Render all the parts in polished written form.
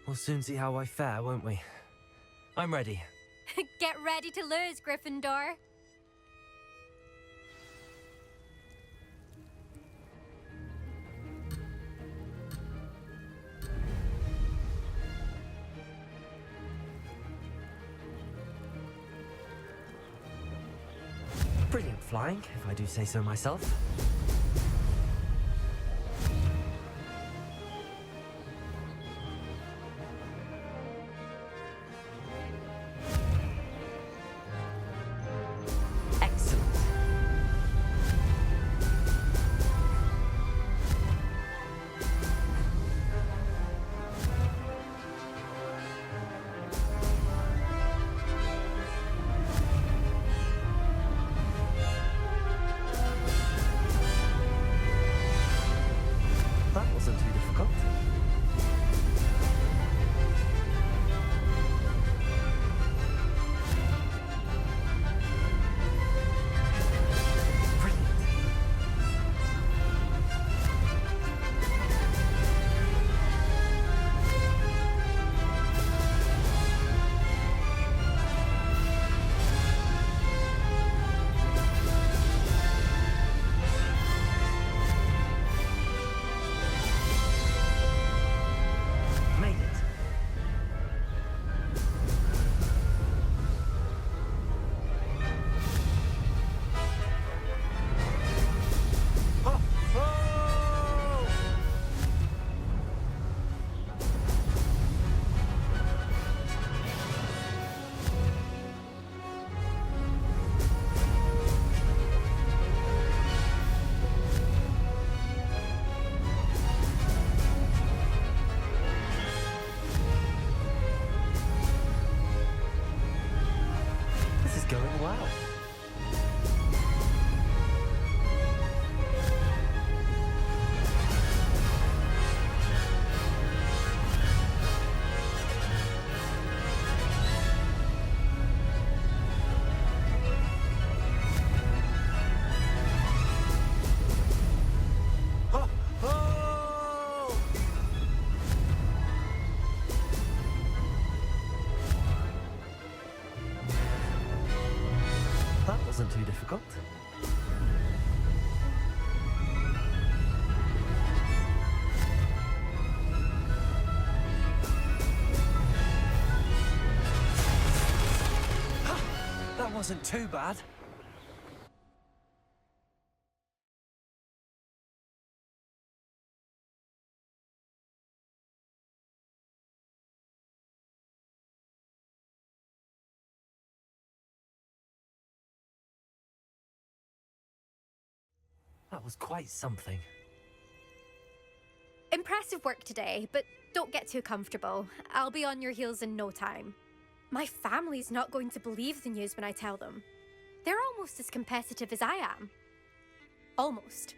We'll soon see how I fare, won't we? I'm ready. Get ready to lose, Gryffindor. Brilliant flying, if I do say so myself. Excellent. That wasn't too difficult. Brilliant. Made it. Oh! Oh! This is going well. Oh! Oh! That wasn't too difficult. That wasn't too bad. That was quite something. Impressive work today, but don't get too comfortable. I'll be on your heels in no time. My family's not going to believe the news when I tell them. They're almost as competitive as I am. Almost.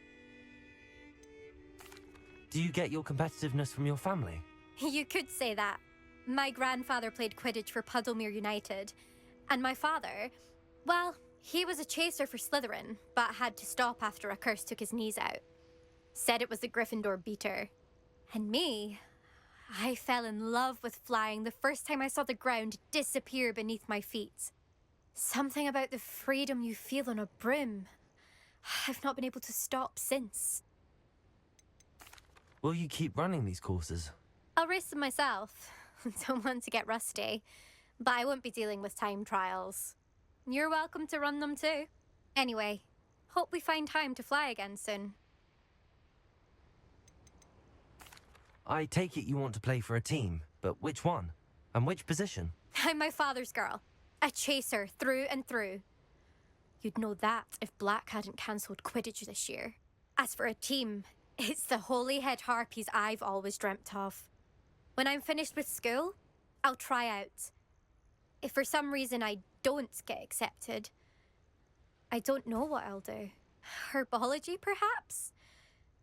Do you get your competitiveness from your family? You could say that. My grandfather played Quidditch for Puddlemere United. And my father, well, he was a chaser for Slytherin, but had to stop after a curse took his knees out. Said it was the Gryffindor beater. And me, I fell in love with flying the first time I saw the ground disappear beneath my feet. Something about the freedom you feel on a broom. I've not been able to stop since. Will you keep running these courses? I'll race them myself. Don't want to get rusty. But I won't be dealing with time trials. You're welcome to run them too. Anyway, hope we find time to fly again soon. I take it you want to play for a team, but which one? And which position? I'm my father's girl. A chaser through and through. You'd know that if Black hadn't cancelled Quidditch this year. As for a team, it's the Holyhead Harpies I've always dreamt of. When I'm finished with school, I'll try out. If for some reason I don't get accepted, I don't know what I'll do. Herbology, perhaps?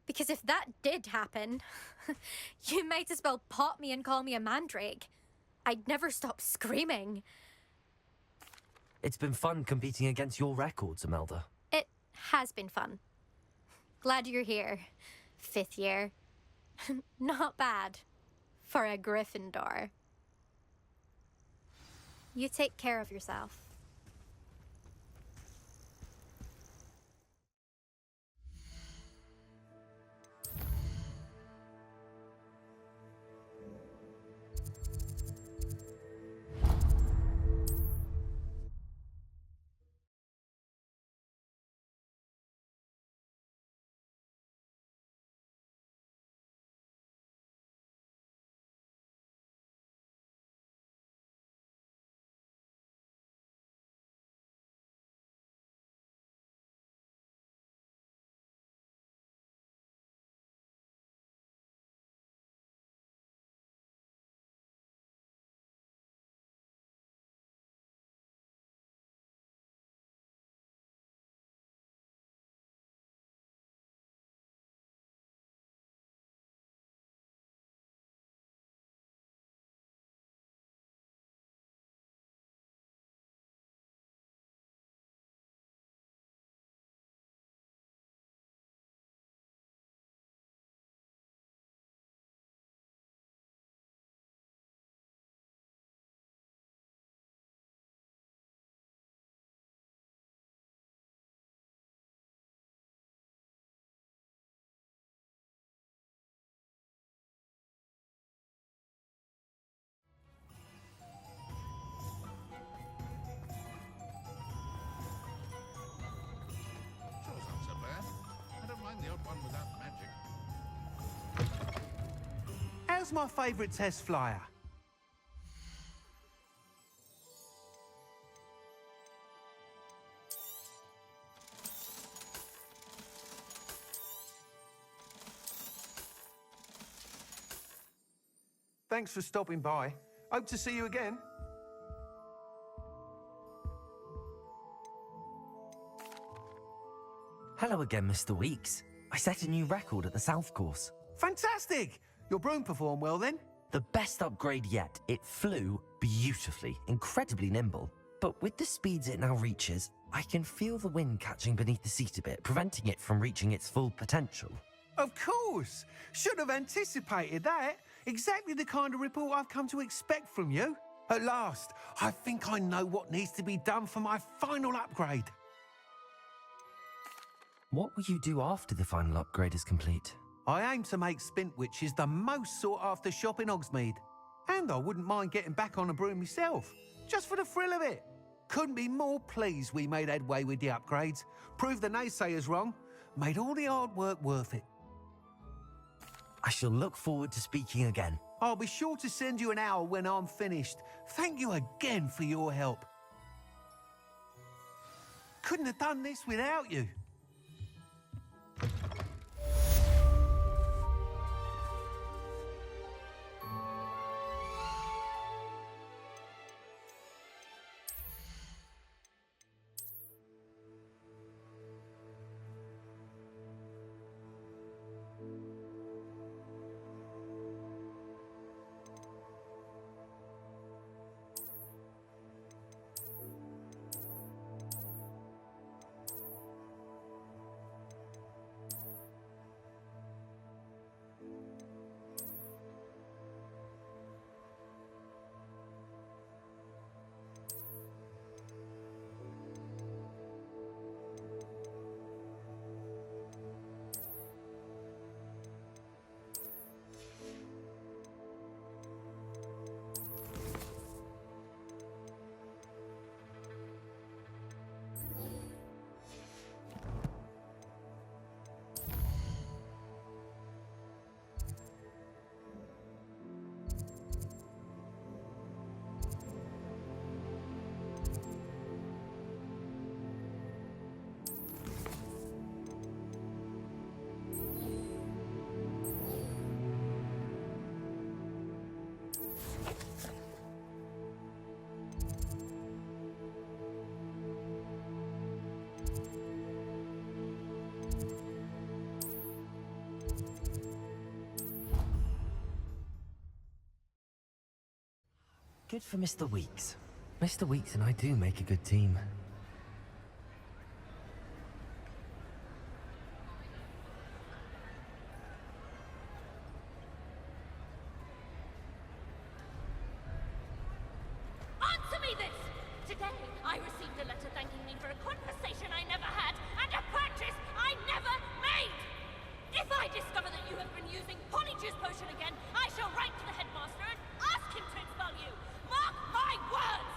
Because if that did happen, you might as well pop me and call me a mandrake. I'd never stop screaming. It's been fun competing against your records, Imelda. It has been fun. Glad you're here. 5th year. Not bad. for a Gryffindor. You take care of yourself. Chore's not so bad. I don't mind the odd one without magic. How's my favourite test flyer? Thanks for stopping by. Hope to see you again. Hello again, Mr. Weeks. I set a new record at the South Course. Fantastic! Your broom performed well then? The best upgrade yet. It flew beautifully, incredibly nimble. But with the speeds it now reaches, I can feel the wind catching beneath the seat a bit, preventing it from reaching its full potential. Of course! Should have anticipated that. Exactly the kind of report I've come to expect from you. At last, I think I know what needs to be done for my final upgrade. What will you do after the final upgrade is complete? I aim to make Spintwitches the most sought-after shop in Hogsmeade. And I wouldn't mind getting back on a broom myself, just for the thrill of it. Couldn't be more pleased we made headway with the upgrades, proved the naysayers wrong, made all the hard work worth it. I shall look forward to speaking again. I'll be sure to send you an owl when I'm finished. Thank you again for your help. Couldn't have done this without you. Good for Mr. Weeks. Mr. Weeks and I do make a good team. Today, I received a letter thanking me for a conversation I never had and a purchase I never made! If I discover that you have been using Polyjuice Potion again, I shall write to the headmaster and ask him to expel you! Mark my words!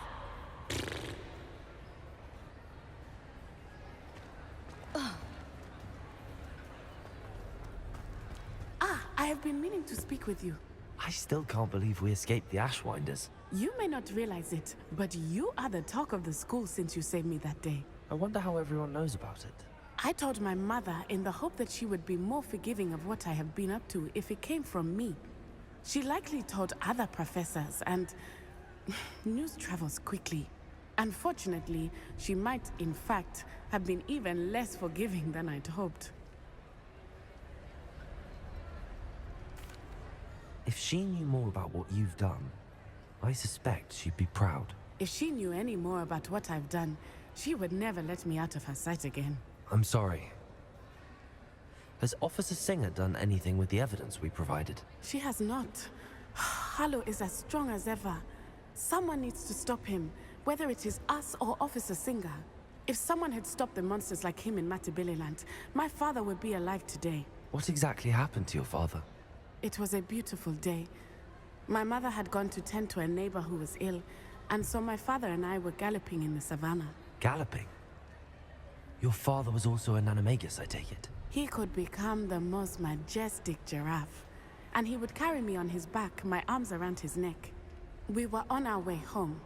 I have been meaning to speak with you. I still can't believe we escaped the Ashwinders. You may not realize it, but you are the talk of the school since you saved me that day. I wonder how everyone knows about it. I told my mother in the hope that she would be more forgiving of what I have been up to if it came from me. She likely told other professors, and news travels quickly. Unfortunately, she might, in fact, have been even less forgiving than I'd hoped. If she knew more about what you've done, I suspect she'd be proud. If she knew any more about what I've done, she would never let me out of her sight again. I'm sorry. Has Officer Singer done anything with the evidence we provided? She has not. Harlow is as strong as ever. Someone needs to stop him, whether it is us or Officer Singer. If someone had stopped the monsters like him in Matabeleland, my father would be alive today. What exactly happened to your father? It was a beautiful day. My mother had gone to tend to a neighbor who was ill, and so my father and I were galloping in the savannah. Galloping? Your father was also an animagus, I take it? He could become the most majestic giraffe, and he would carry me on his back, my arms around his neck. We were on our way home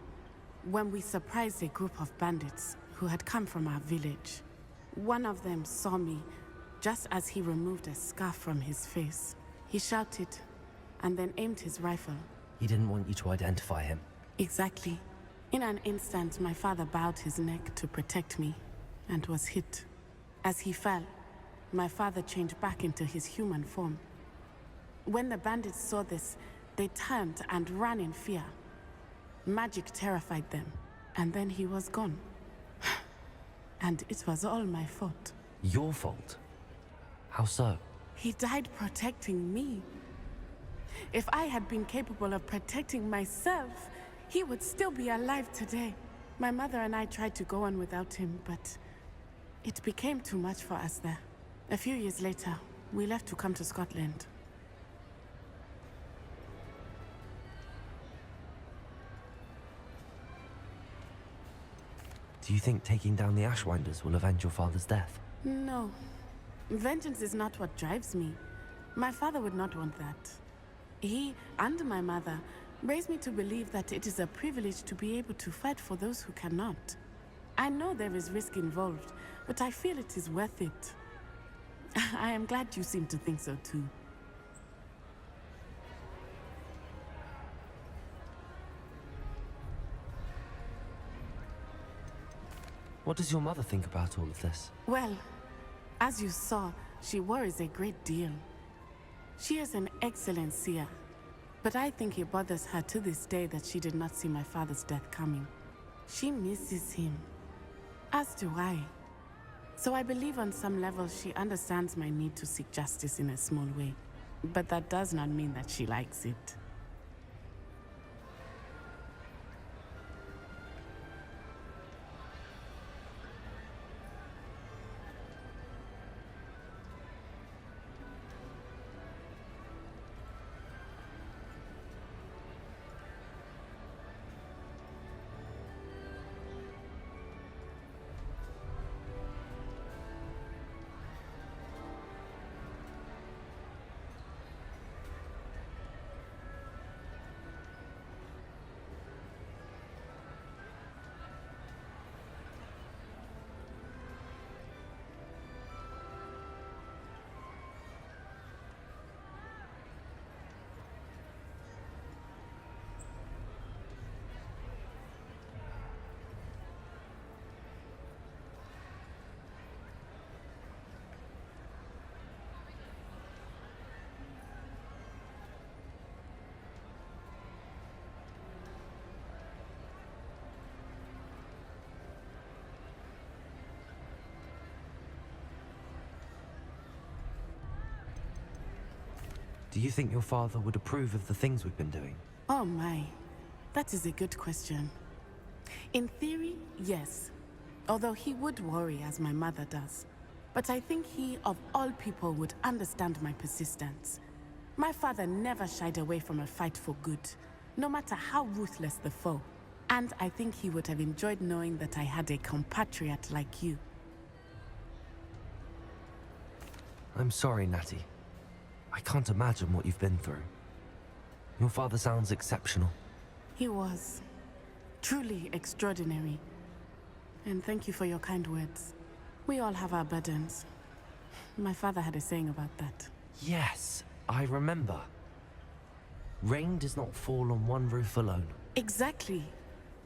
when we surprised a group of bandits who had come from our village. One of them saw me just as he removed a scarf from his face. He shouted and then aimed his rifle. He didn't want you to identify him. Exactly. In an instant, my father bowed his neck to protect me and was hit. As he fell, my father changed back into his human form. When the bandits saw this, they turned and ran in fear. Magic terrified them, and then he was gone. And it was all my fault. Your fault? How so? He died protecting me. If I had been capable of protecting myself, he would still be alive today. My mother and I tried to go on without him, but it became too much for us there. A few years later, we left to come to Scotland. Do you think taking down the Ashwinders will avenge your father's death? No. Vengeance is not what drives me. My father would not want that. He and my mother raised me to believe that it is a privilege to be able to fight for those who cannot. I know there is risk involved, but I feel it is worth it. I am glad you seem to think so too. What does your mother think about all of this? Well, as you saw, she worries a great deal. She is an excellent seer, but I think it bothers her to this day that she did not see my father's death coming. She misses him, as do I. So I believe on some level she understands my need to seek justice in a small way. But that does not mean that she likes it. Do you think your father would approve of the things we've been doing? Oh my, that is a good question. In theory, yes. Although he would worry, as my mother does. But I think he, of all people, would understand my persistence. My father never shied away from a fight for good, no matter how ruthless the foe. And I think he would have enjoyed knowing that I had a compatriot like you. I'm sorry, Natty. I can't imagine what you've been through. Your father sounds exceptional. He was truly extraordinary. And thank you for your kind words. We all have our burdens. My father had a saying about that. Yes, I remember. Rain does not fall on one roof alone. Exactly.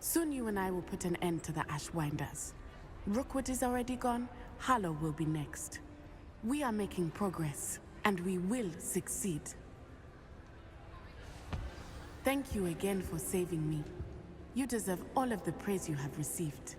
Soon you and I will put an end to the Ashwinders. Rookwood is already gone. Harlow will be next. We are making progress, and we will succeed. Thank you again for saving me. You deserve all of the praise you have received.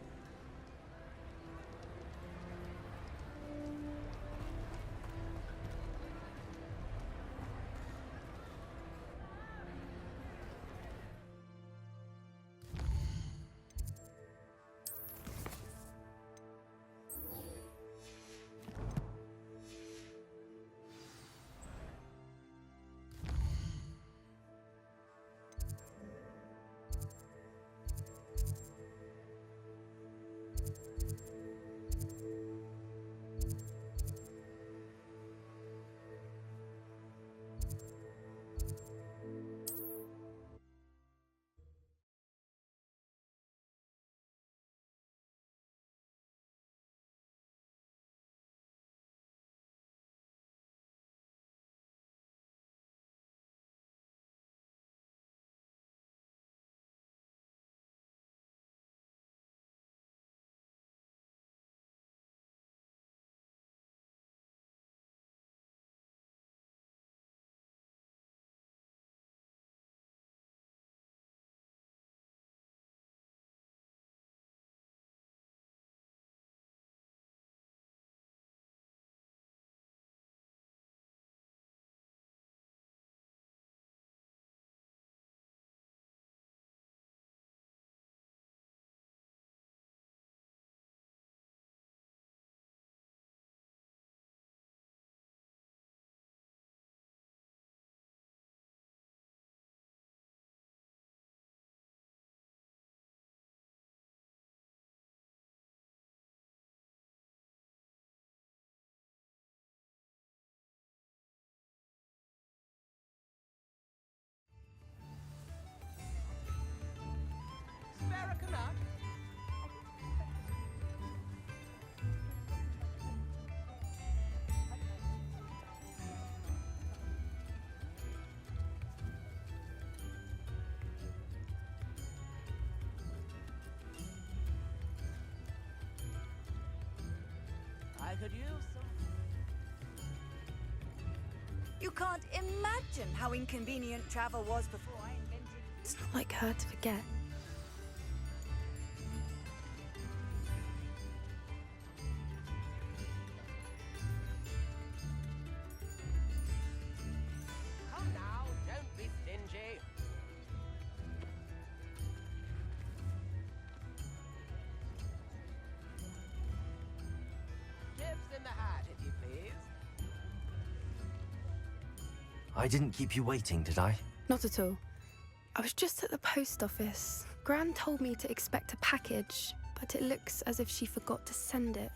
I could use some. You can't imagine how inconvenient travel was before I invented... It's not like her to forget. Come now, don't be stingy. Tips in the hat, if you please. I didn't keep you waiting, did I? Not at all. I was just at the post office. Gran told me to expect a package, but it looks as if she forgot to send it.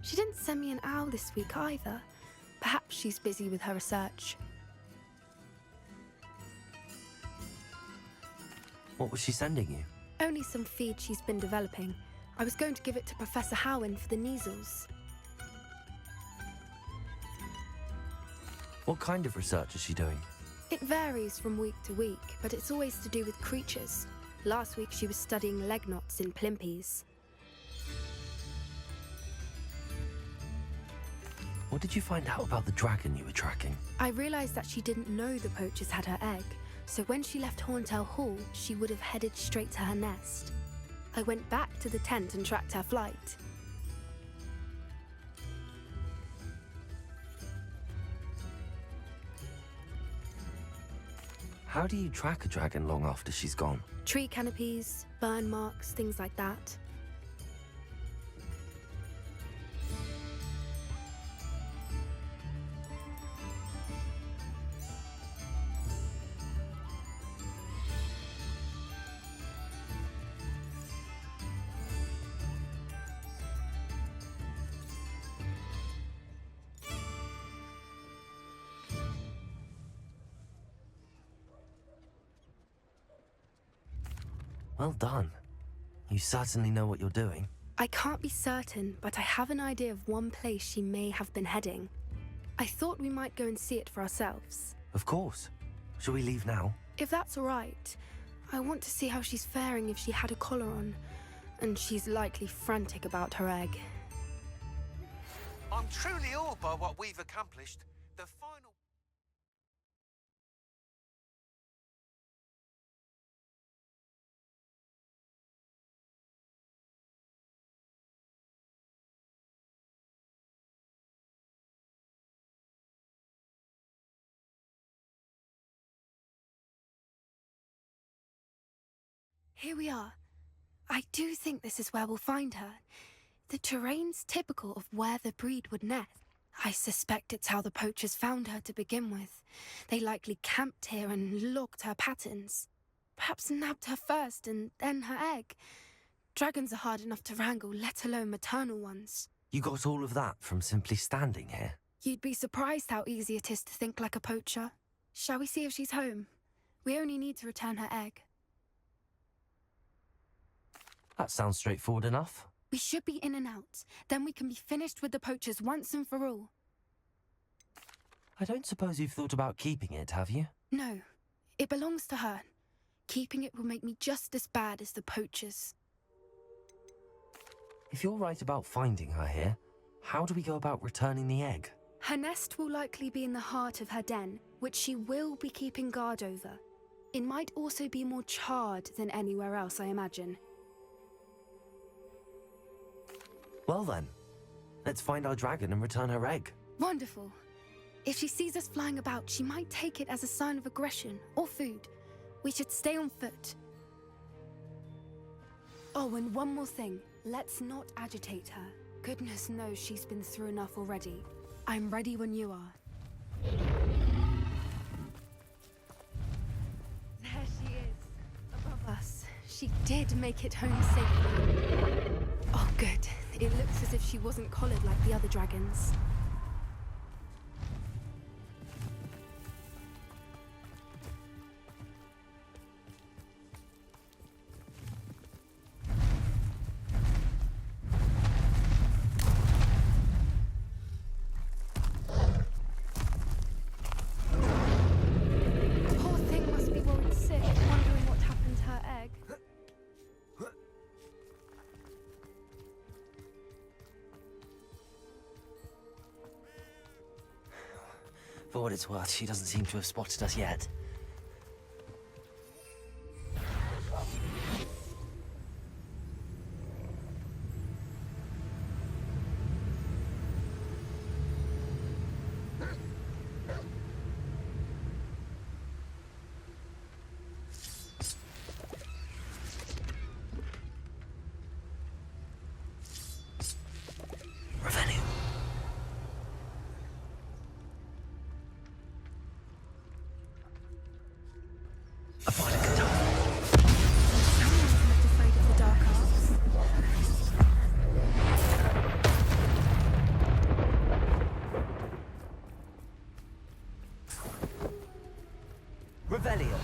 She didn't send me an owl this week either. Perhaps she's busy with her research. What was she sending you? Only some feed she's been developing. I was going to give it to Professor Howin for the measles. What kind of research is she doing? It varies from week to week, but it's always to do with creatures. Last week she was studying leg knots in plimpies. What did you find out about the dragon you were tracking? I realised that she didn't know the poachers had her egg, so when she left Horntail Hall, she would have headed straight to her nest. I went back to the tent and tracked her flight. How do you track a dragon long after she's gone? Tree canopies, burn marks, things like that. Well done. You certainly know what you're doing. I can't be certain, but I have an idea of one place she may have been heading. I thought we might go and see it for ourselves. Of course. Shall we leave now? If that's all right, I want to see how she's faring if she had a collar on. And she's likely frantic about her egg. I'm truly awed by what we've accomplished. The final... Here we are. I do think this is where we'll find her. The terrain's typical of where the breed would nest. I suspect it's how the poachers found her to begin with. They likely camped here and logged her patterns. Perhaps nabbed her first and then her egg. Dragons are hard enough to wrangle, let alone maternal ones. You got all of that from simply standing here? You'd be surprised how easy it is to think like a poacher. Shall we see if she's home? We only need to return her egg. That sounds straightforward enough. We should be in and out. Then we can be finished with the poachers once and for all. I don't suppose you've thought about keeping it, have you? No, it belongs to her. Keeping it will make me just as bad as the poachers. If you're right about finding her here, how do we go about returning the egg? Her nest will likely be in the heart of her den, which she will be keeping guard over. It might also be more charred than anywhere else, I imagine. Well then, let's find our dragon and return her egg. Wonderful. If she sees us flying about, she might take it as a sign of aggression or food. We should stay on foot. Oh, and one more thing. Let's not agitate her. Goodness knows she's been through enough already. I'm ready when you are. There she is, above us. She did make it home safely. Oh, good. It looks as if she wasn't collared like the other dragons. Poor thing must be worried sick, wondering what happened to her egg. For what it's worth, she doesn't seem to have spotted us yet. Revenue. I find a good time. Someone's not afraid of the dark arts. Revelio.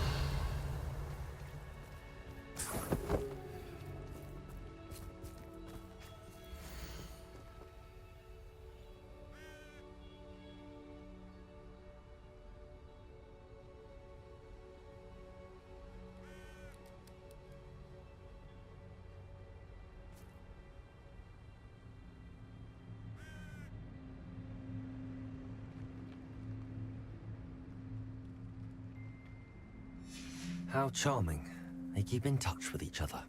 How charming. They keep in touch with each other.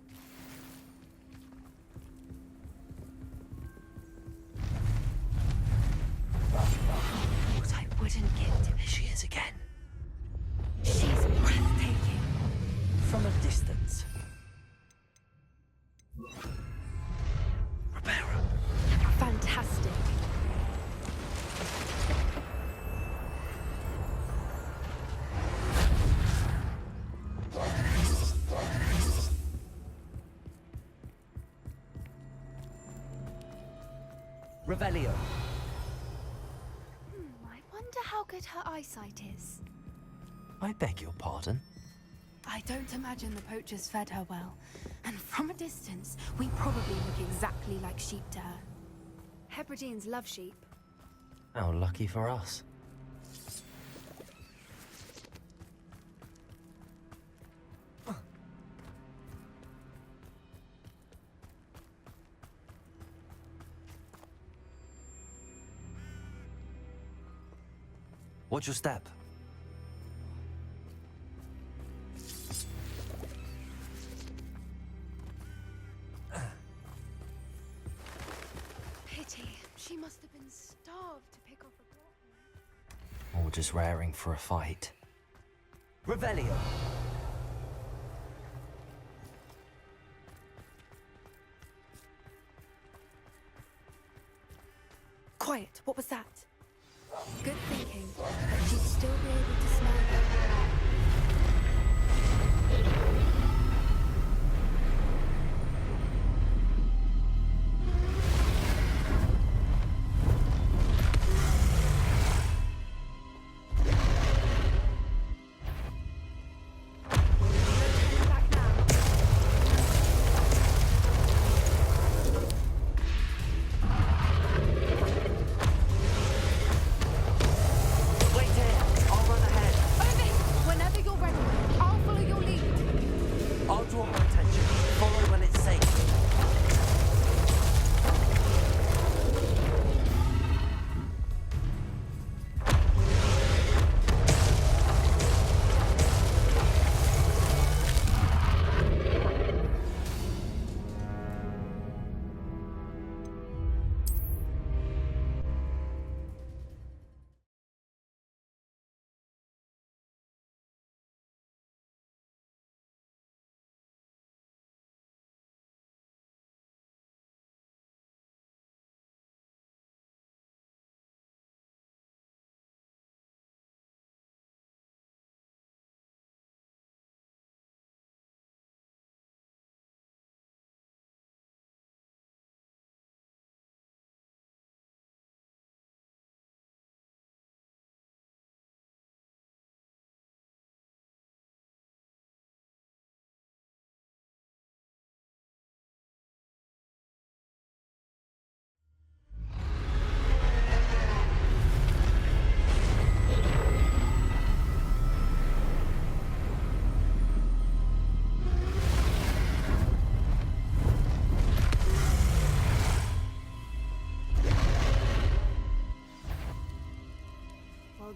What I wouldn't give to... There she is again. She's breathtaking. from a distance. Repairer. Fantastic. Revelio. I wonder how good her eyesight is. I beg your pardon. I don't imagine the poachers fed her well. And from a distance, we probably look exactly like sheep to her. Hebrideans love sheep. How lucky for us. Watch your step. Pity. She must have been starved to pick off a block. Or just raring for a fight. Revelio. Quiet. What was that? Good thinking, but she'd still be able to smell them.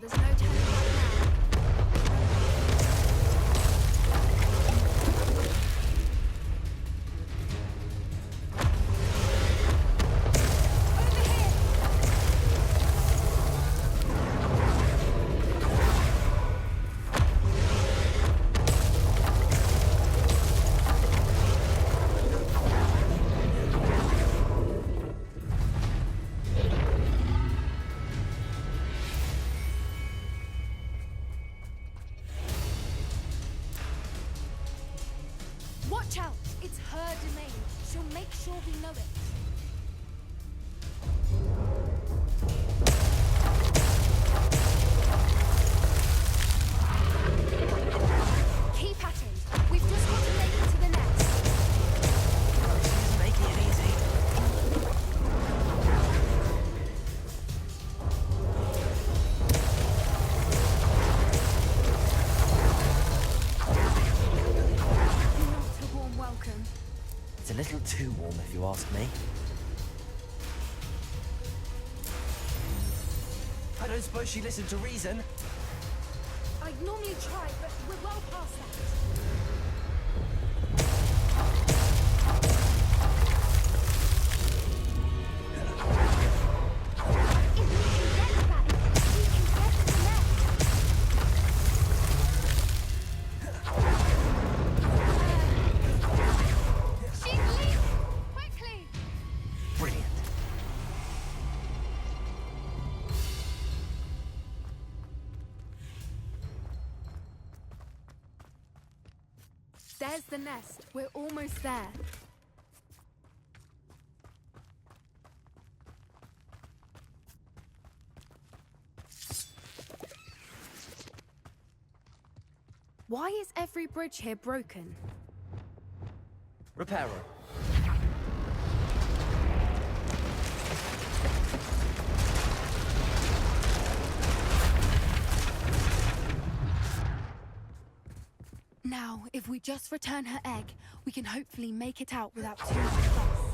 There's no turning back now. Watch out! It's her domain. She'll make sure we know it. Keep at it. We've just got to make it to the nest. She's making it easy. Not a warm welcome. It's a little too warm, if you ask me. I don't suppose she listened to reason. I'd normally try, but we're well past that. If we can get to that, we can get to the nest. There's the nest. We're almost there. Why is every bridge here broken? Repairer. Now, if we just return her egg, we can hopefully make it out without too much fuss.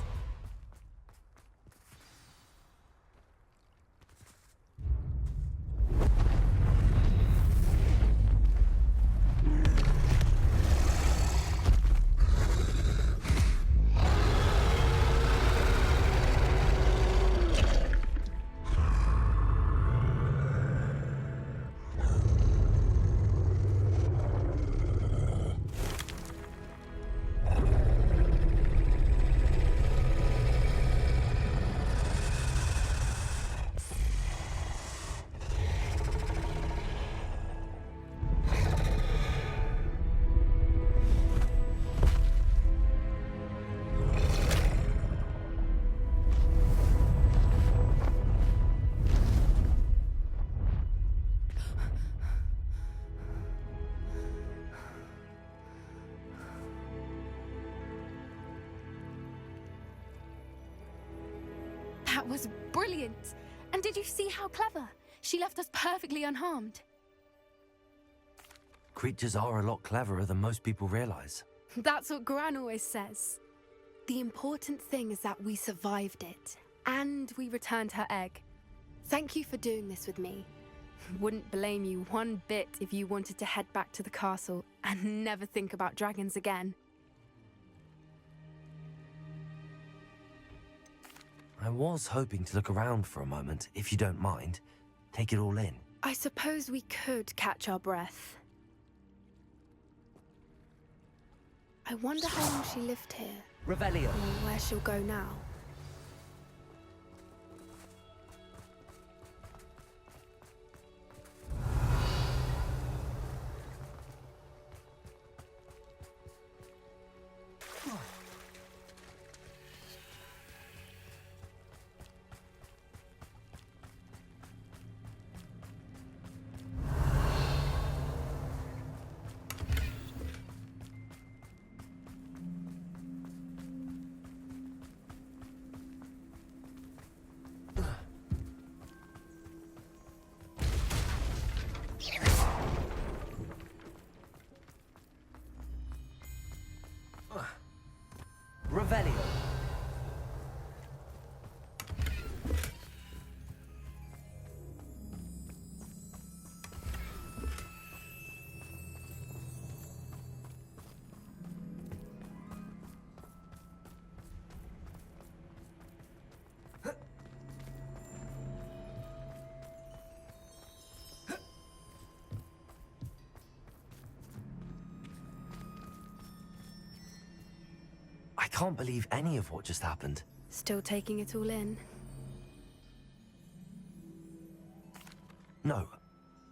That was brilliant! And did you see how clever? She left us perfectly unharmed. Creatures are a lot cleverer than most people realize. That's what Gran always says. The important thing is that we survived it, and we returned her egg. Thank you for doing this with me. Wouldn't blame you one bit if you wanted to head back to the castle and never think about dragons again. I was hoping to look around for a moment, if you don't mind. Take it all in. I suppose we could catch our breath. I wonder how long she lived here, Revelio. or where she'll go now. Revelio. I can't believe any of what just happened. Still taking it all in. No,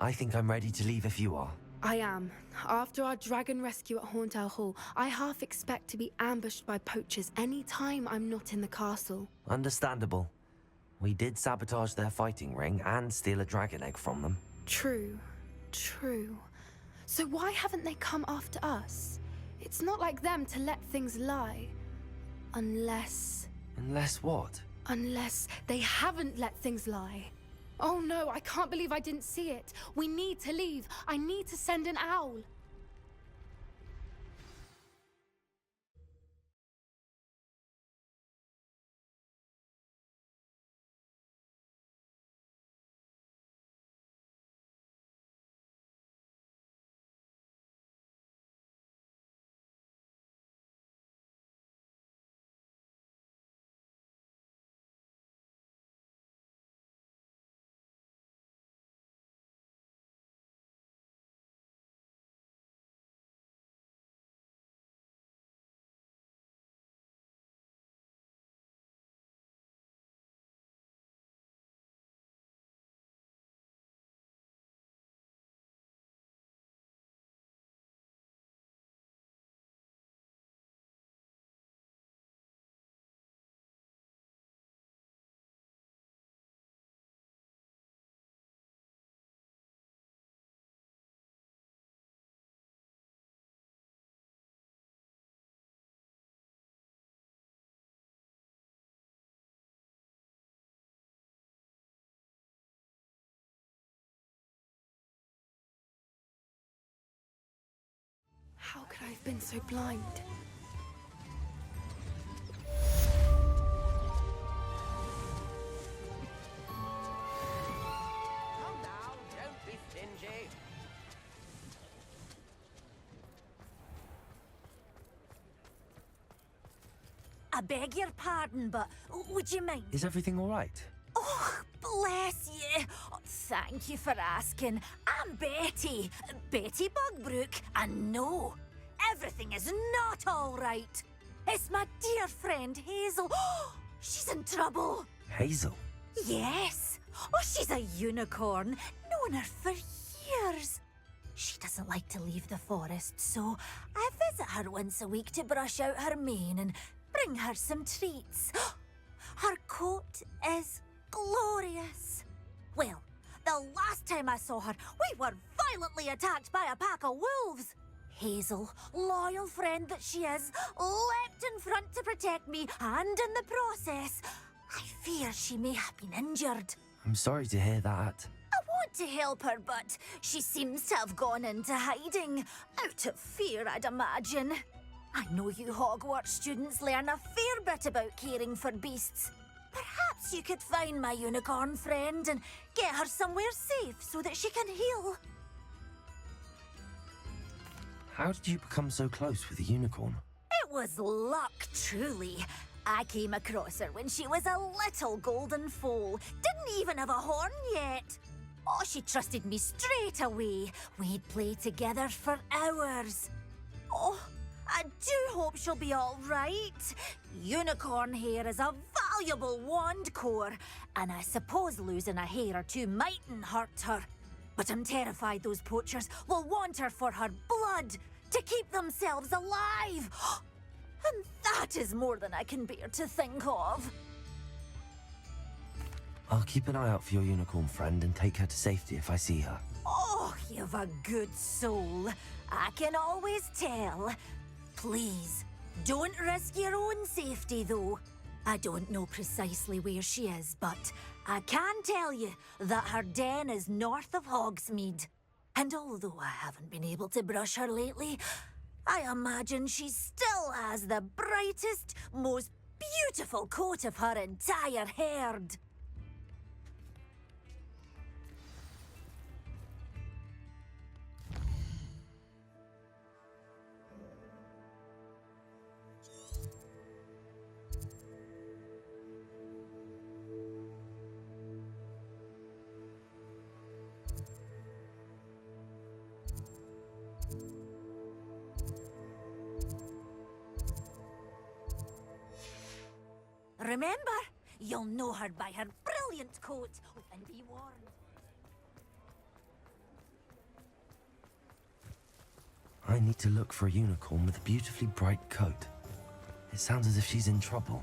I think I'm ready to leave if you are. I am. After our dragon rescue at Hauntow Hall, I half expect to be ambushed by poachers any time I'm not in the castle. Understandable. We did sabotage their fighting ring and steal a dragon egg from them. True. True. So why haven't they come after us? It's not like them to let things lie. Unless What? Unless they haven't let things lie. Oh no, I can't believe I didn't see it. We need to leave. I need to send an owl. How could I have been so blind? Come now, don't be stingy. I beg your pardon, but would you mind? Is everything all right? Oh, bless you. Oh, thank you for asking. I'm Betty. Betty Bugbrook. And no, everything is not all right. It's my dear friend Hazel. She's in trouble. Hazel? Yes. Oh, she's a unicorn. Known her for years. She doesn't like to leave the forest, so I visit her once a week to brush out her mane and bring her some treats. Her coat is glorious. Well, the last time I saw her, we were violently attacked by a pack of wolves. Hazel, loyal friend that she is, leapt in front to protect me, and in the process, I fear she may have been injured. I'm sorry to hear that. I want to help her, but she seems to have gone into hiding. Out of fear, I'd imagine. I know you Hogwarts students learn a fair bit about caring for beasts. Perhaps you could find my unicorn friend and get her somewhere safe so that she can heal. How did you become so close with the unicorn? It was luck, truly. I came across her when she was a little golden foal. Didn't even have a horn yet. Oh, she trusted me straight away. We'd play together for hours. Oh, I do hope she'll be all right. Unicorn hair is a valuable wand core, and I suppose losing a hair or two mightn't hurt her. But I'm terrified those poachers will want her for her blood to keep themselves alive. And that is more than I can bear to think of. I'll keep an eye out for your unicorn friend and take her to safety if I see her. Oh, you've a good soul. I can always tell. Please, don't risk your own safety, though. I don't know precisely where she is, but I can tell you that her den is north of Hogsmeade. And although I haven't been able to brush her lately, I imagine she still has the brightest, most beautiful coat of her entire herd. Remember, you'll know her by her brilliant coat, and be warned. I need to look for a unicorn with a beautifully bright coat. It sounds as if she's in trouble.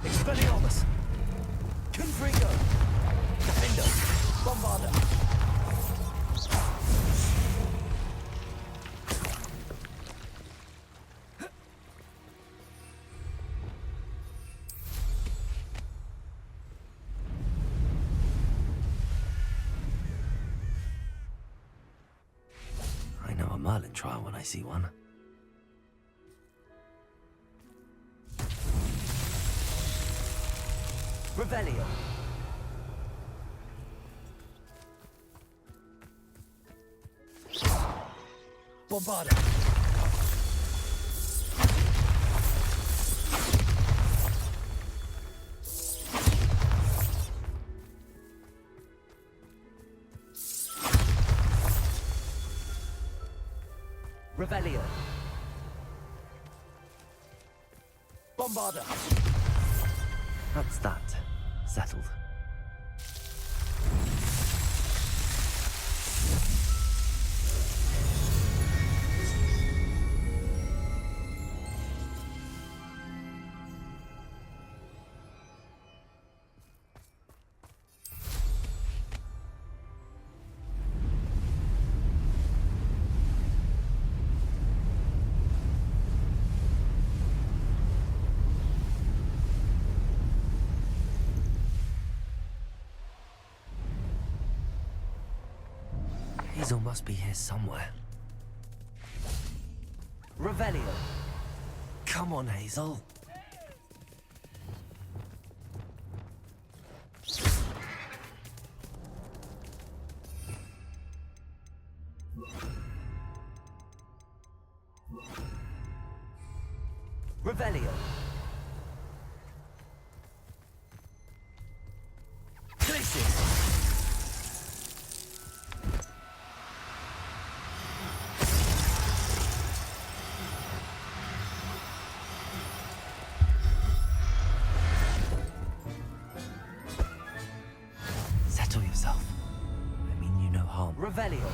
Expelliarmus! Confringo! Defender! Bombarder! I know a Merlin trial when I see one. Revelio. Bombarda. Bombarder! That's that. Settled. Hazel must be here somewhere. Revelio. Come on, Hazel. Revelio. Places. Settle yourself. I mean you no harm. Revelio.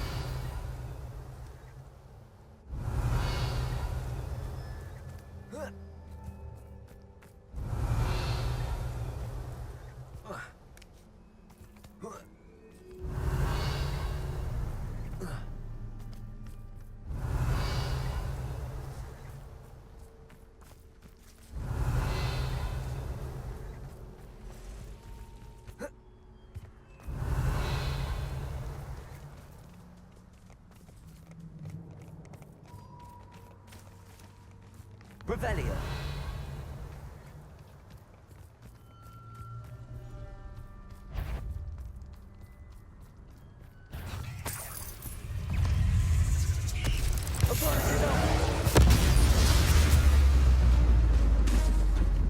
Revelio.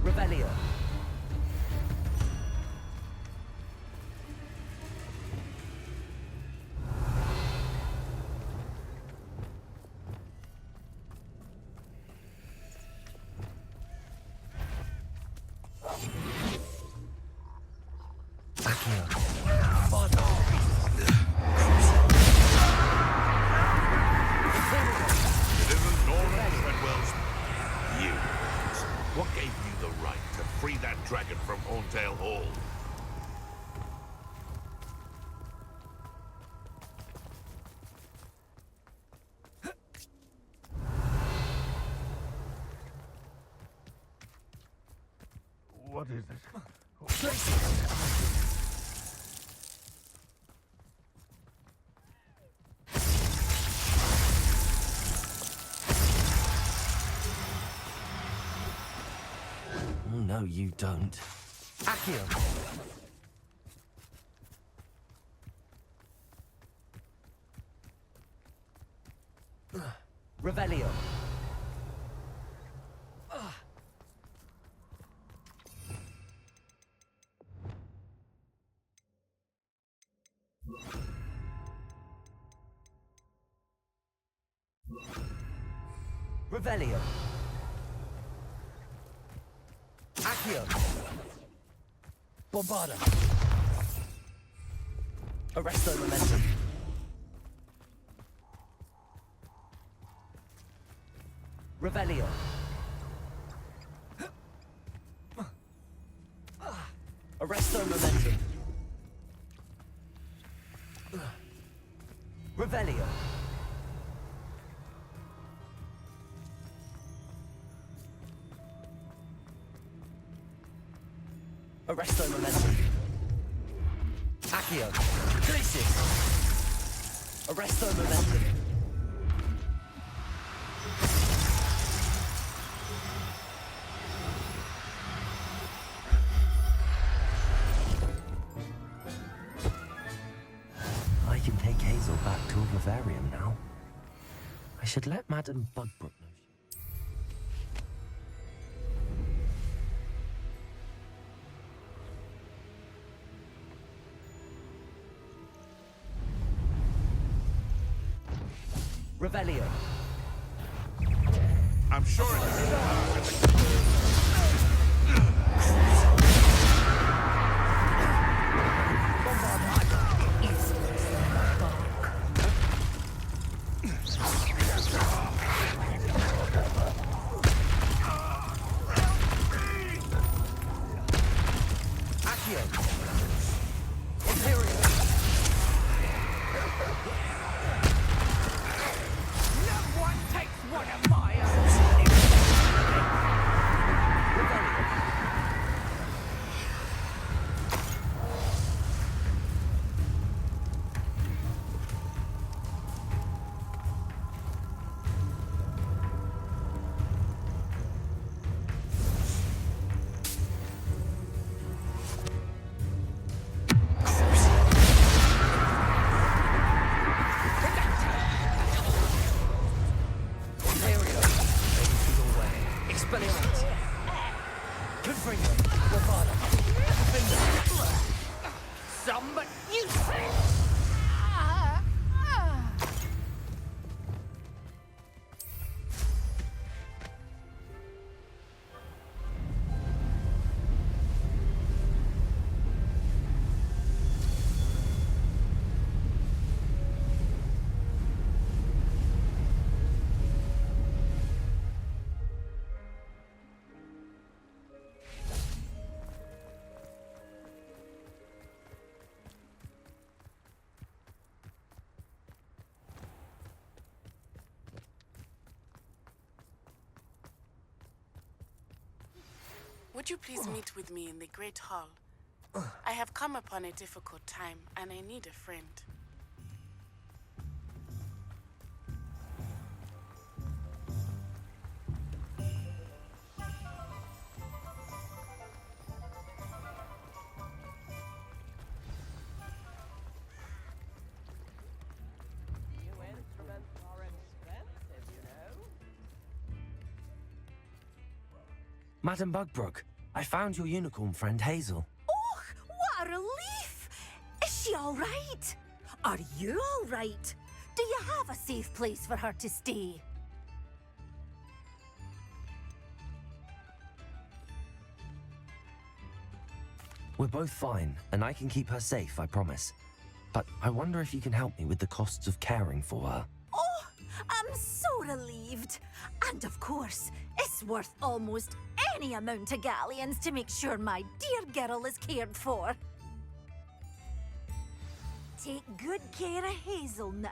Revelio. What gave you the right to free that dragon from Horntail Hall? What is this? No, you don't. Accio! Revelio. Revelio. Accio. Bombarda. Arresto momentum. Revelio. Arresto momentum. Revelio. Arresto momentum. Accio. Glacis. Arresto momentum. I can take Hazel back to a vivarium now. I should let Madame Bugbrook know. Revelio. I'm sure it's Expelliarmus. Confringo. Bravado. Defender. Some but you Would you please meet with me in the Great Hall? I have come upon a difficult time, and I need a friend. New instruments are expensive, you know. Madam Bugbrook, I found your unicorn friend Hazel. Oh, what a relief! Is she all right? Are you all right? Do you have a safe place for her to stay? We're both fine, and I can keep her safe, I promise. But I wonder if you can help me with the costs of caring for her. Oh, I'm so relieved. And of course, it's worth almost any amount of galleons to make sure my dear girl is cared for. Take good care of Hazel now.